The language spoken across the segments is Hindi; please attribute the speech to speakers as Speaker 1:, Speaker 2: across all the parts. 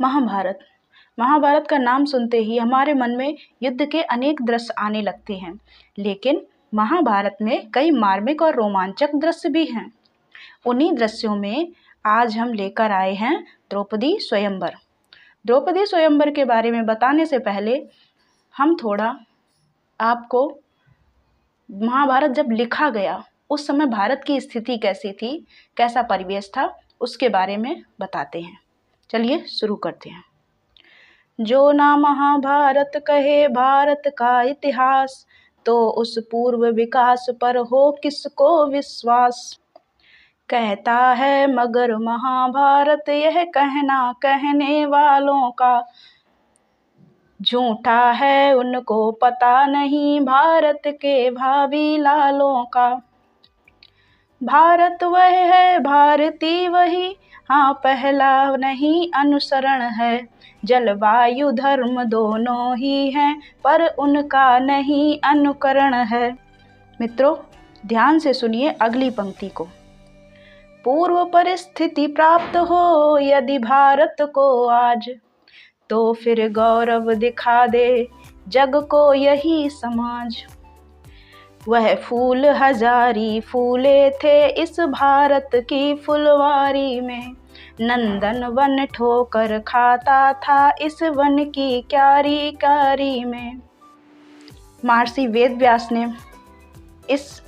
Speaker 1: महाभारत। महाभारत का नाम सुनते ही हमारे मन में युद्ध के अनेक दृश्य आने लगते हैं, लेकिन महाभारत में कई मार्मिक और रोमांचक दृश्य भी हैं। उन्हीं दृश्यों में आज हम लेकर आए हैं द्रौपदी स्वयंवर। द्रौपदी स्वयंवर के बारे में बताने से पहले हम थोड़ा आपको महाभारत जब लिखा गया उस समय भारत की स्थिति कैसी थी, कैसा परिवेश था, उसके बारे में बताते हैं। चलिए शुरू करते हैं। जो ना महाभारत कहे भारत का इतिहास, तो उस पूर्व विकास पर हो किसको विश्वास। कहता है मगर महाभारत यह कहना कहने वालों का, झूठा है उनको पता नहीं भारत के भावी लालों का। भारत वह है भारती वही, हाँ पहला नहीं अनुसरण है। जलवायु धर्म दोनों ही हैं, पर उनका नहीं अनुकरण है। मित्रों, ध्यान से सुनिए अगली पंक्ति को। पूर्व परिस्थिति प्राप्त हो यदि भारत को आज, तो फिर गौरव दिखा दे जग को यही समाज। वह फूल हजारी फूले थे इस भारत की फुलवारी में, नंदन वन ठोकर खाता था इस वन की क्यारी क्यारी में। महर्षि वेद व्यास ने इस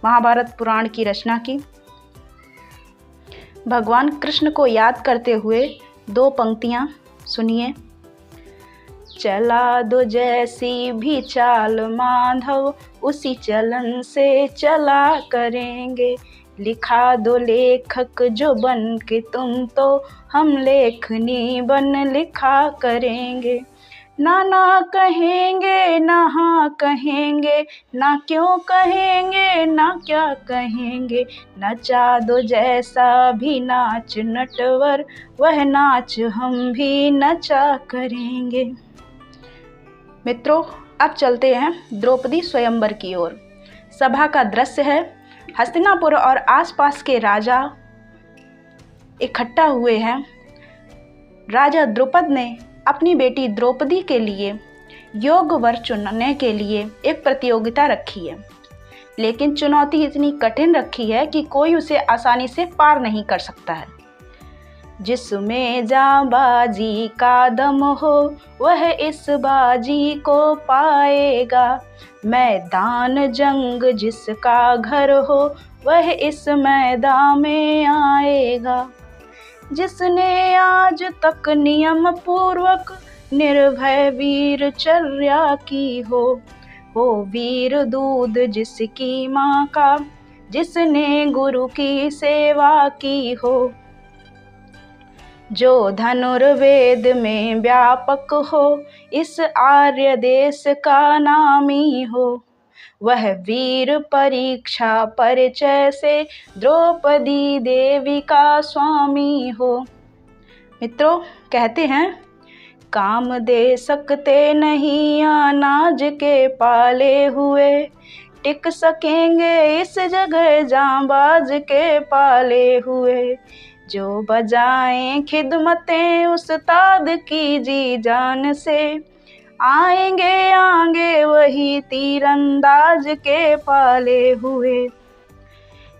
Speaker 1: महाभारत पुराण की रचना की। भगवान कृष्ण को याद करते हुए दो पंक्तियां सुनिए। चला दो जैसी भी चाल माधव, उसी चलन से चला करेंगे। लिखा दो लेखक जो बन के तुम, तो हम लेखनी बन लिखा करेंगे। ना ना कहेंगे ना हाँ कहेंगे, ना क्यों कहेंगे ना क्या कहेंगे। नचा दो जैसा भी नाच नटवर, वह नाच हम भी नचा करेंगे। मित्रों, अब चलते हैं द्रौपदी स्वयंवर की ओर। सभा का दृश्य है। हस्तिनापुर और आसपास के राजा इकट्ठा हुए हैं। राजा द्रुपद ने अपनी बेटी द्रौपदी के लिए योग्य वर चुनने के लिए एक प्रतियोगिता रखी है, लेकिन चुनौती इतनी कठिन रखी है कि कोई उसे आसानी से पार नहीं कर सकता है। जिसमें जाबाजी का दम हो वह इस बाजी को पाएगा। मैदान जंग जिसका घर हो वह इस मैदान में आएगा। जिसने आज तक नियम पूर्वक निर्भय वीरचर्या की हो वीर दूध जिसकी माँ का, जिसने गुरु की सेवा की हो। जो धनुर्वेद में व्यापक हो इस आर्य देश का नामी हो, वह वीर परीक्षा परिचय से द्रौपदी देवी का स्वामी हो। मित्रों, कहते हैं काम दे सकते नहीं अनाज के पाले हुए, टिक सकेंगे इस जगह जांबाज के पाले हुए। जो बजाएं खिदमतें उस्ताद की जी जान से, आएंगे आगे वही तीरंदाज के पाले हुए।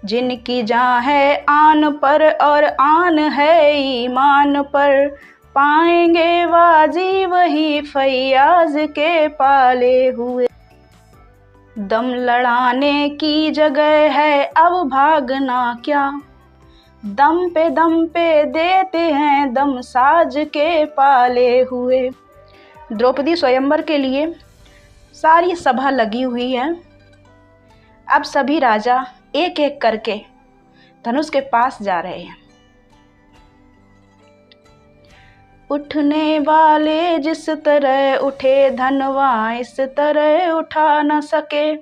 Speaker 1: जिनकी जान है आन पर और आन है ईमान पर, पाएंगे बाजी वही फैयाज के पाले हुए। दम लड़ाने की जगह है अब भागना क्या, दम पे देते हैं दम साज के पाले हुए। द्रौपदी स्वयंवर के लिए सारी सभा लगी हुई है। अब सभी राजा एक एक करके धनुष के पास जा रहे हैं। उठने वाले जिस तरह उठे धनवा इस तरह उठा न सके।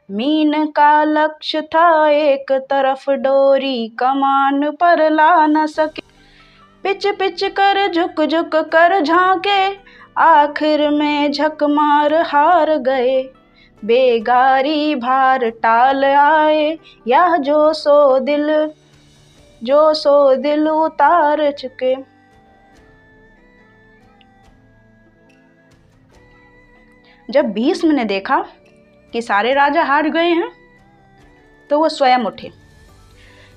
Speaker 1: मीन का लक्ष्य था एक तरफ डोरी कमान पर ला न सके। पिच पिच कर झुक झुक कर झांके, आखिर में झक मार हार गए। बेगारी भार टाल आए, यह जो सो दिल उतार चुके। जब भीष्म ने देखा कि सारे राजा हार गए हैं तो वो स्वयं उठे।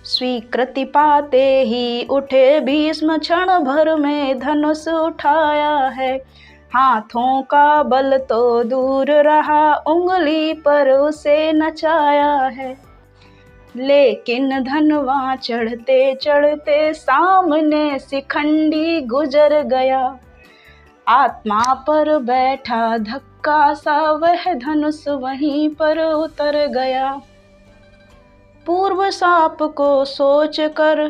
Speaker 1: स्वीकृति पाते ही उठे भीष्म, क्षण भर में धनुष उठाया है। हाथों का बल तो दूर रहा, उंगली पर उसे नचाया है। लेकिन धनवा चढ़ते चढ़ते सामने शिखंडी गुजर गया। आत्मा पर बैठा धक्का सा वह धनुष वहीं पर उतर गया। पूर्व साप को सोच कर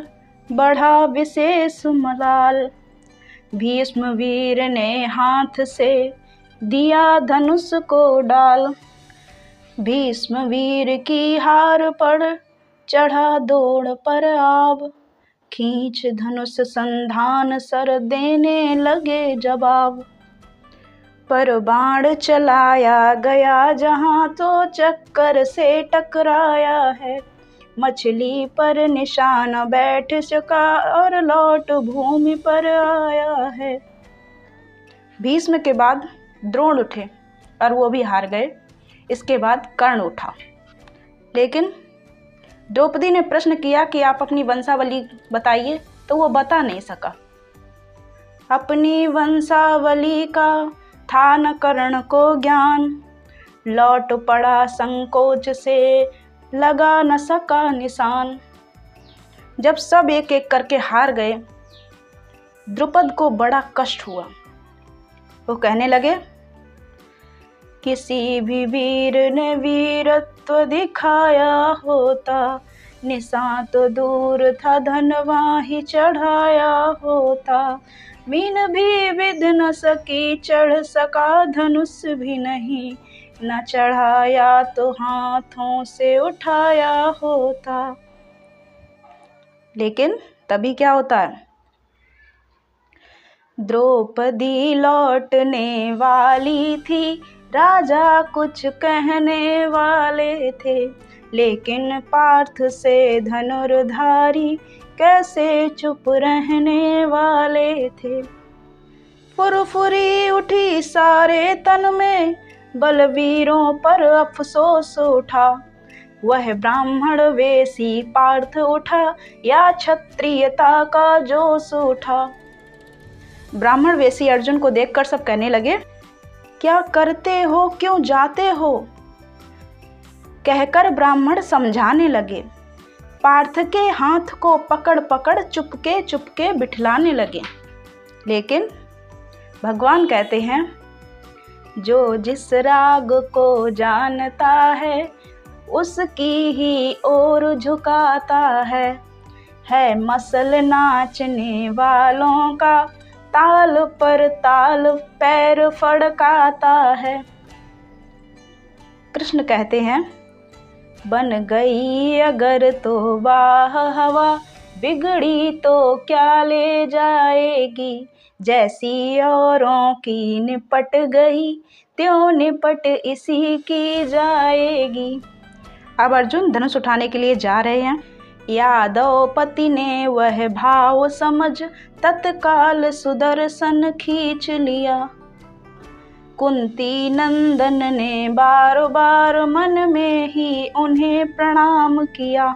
Speaker 1: बढ़ा विशेष मलाल, भीष्म वीर ने हाथ से दिया धनुष को डाल। भीष्म वीर की हार पड़ चढ़ा दौड़ पर आब, खींच धनुष संधान सर देने लगे जवाब। पर बाण चलाया गया जहां तो चक्कर से टकराया है। मछली पर निशान बैठ चुका और लौट भूमि पर आया है। भीष्म के बाद द्रोण उठे और वो भी हार गए। इसके बाद कर्ण उठा, लेकिन द्रौपदी ने प्रश्न किया कि आप अपनी वंशावली बताइए, तो वो बता नहीं सका। अपनी वंशावली का था न कर्ण को ज्ञान, लौट पड़ा संकोच से लगा न सका निशान। जब सब एक एक करके हार गए, द्रुपद को बड़ा कष्ट हुआ। वो कहने लगे, किसी भी वीर ने वीरत्व दिखाया होता, निशान तो दूर था धनवा ही चढ़ाया होता। मीन भी विध न सकी चढ़ सका, धनुष भी नहीं न चढ़ाया तो हाथों से उठाया होता। लेकिन तभी क्या होता है, द्रौपदी लौटने वाली थी, राजा कुछ कहने वाले थे, लेकिन पार्थ से धनुर्धारी कैसे चुप रहने वाले थे। फुरफुरी उठी सारे तन में, बलवीरों पर अफसोस उठा। वह ब्राह्मण वेशी पार्थ उठा, या क्षत्रियता का जोश उठा। ब्राह्मण वेशी अर्जुन को देखकर सब कहने लगे, क्या करते हो, क्यों जाते हो? कहकर ब्राह्मण समझाने लगे। पार्थ के हाथ को पकड़ पकड़ चुपके चुपके बिठलाने लगे। लेकिन भगवान कहते हैं, जो जिस राग को जानता है उसकी ही ओर झुकाता है मसल नाचने वालों का, ताल पर ताल पैर फड़काता है। कृष्ण कहते हैं, बन गई अगर तो वाह हवा, बिगड़ी तो क्या ले जाएगी। जैसी औरों की निपट गई, त्यों निपट इसी की जाएगी। अब अर्जुन धनुष उठाने के लिए जा रहे हैं। यादवपति ने वह भाव समझ, तत्काल सुदर्शन खींच लिया। कुंती नंदन ने बार बार मन में ही उन्हें प्रणाम किया।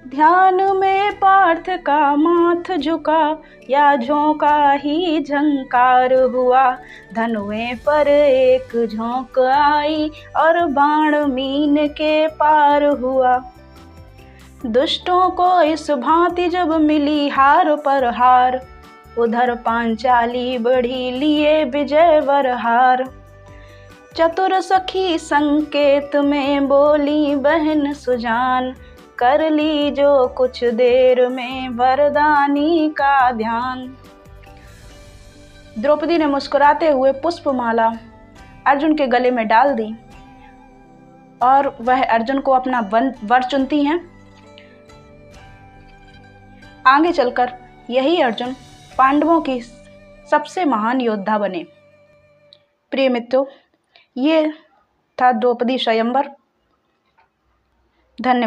Speaker 1: ध्यान में पार्थ का माथ झुका, या झोंका ही झंकार हुआ। धनुएं पर एक झोंक आई और बाण मीन के पार हुआ। दुष्टों को इस भांति जब मिली हार पर हार, उधर पांचाली बढ़ी लिए विजय वरहार। चतुर सखी संकेत में बोली बहन सुजान, कर ली जो कुछ देर में वरदानी का ध्यान। द्रौपदी ने मुस्कुराते हुए पुष्पमाला अर्जुन के गले में डाल दी और वह अर्जुन को अपना वर चुनती हैं। आगे चलकर यही अर्जुन पांडवों की सबसे महान योद्धा बने। प्रिय मित्रों, ये था द्रौपदी स्वयंवर। धन्यवाद।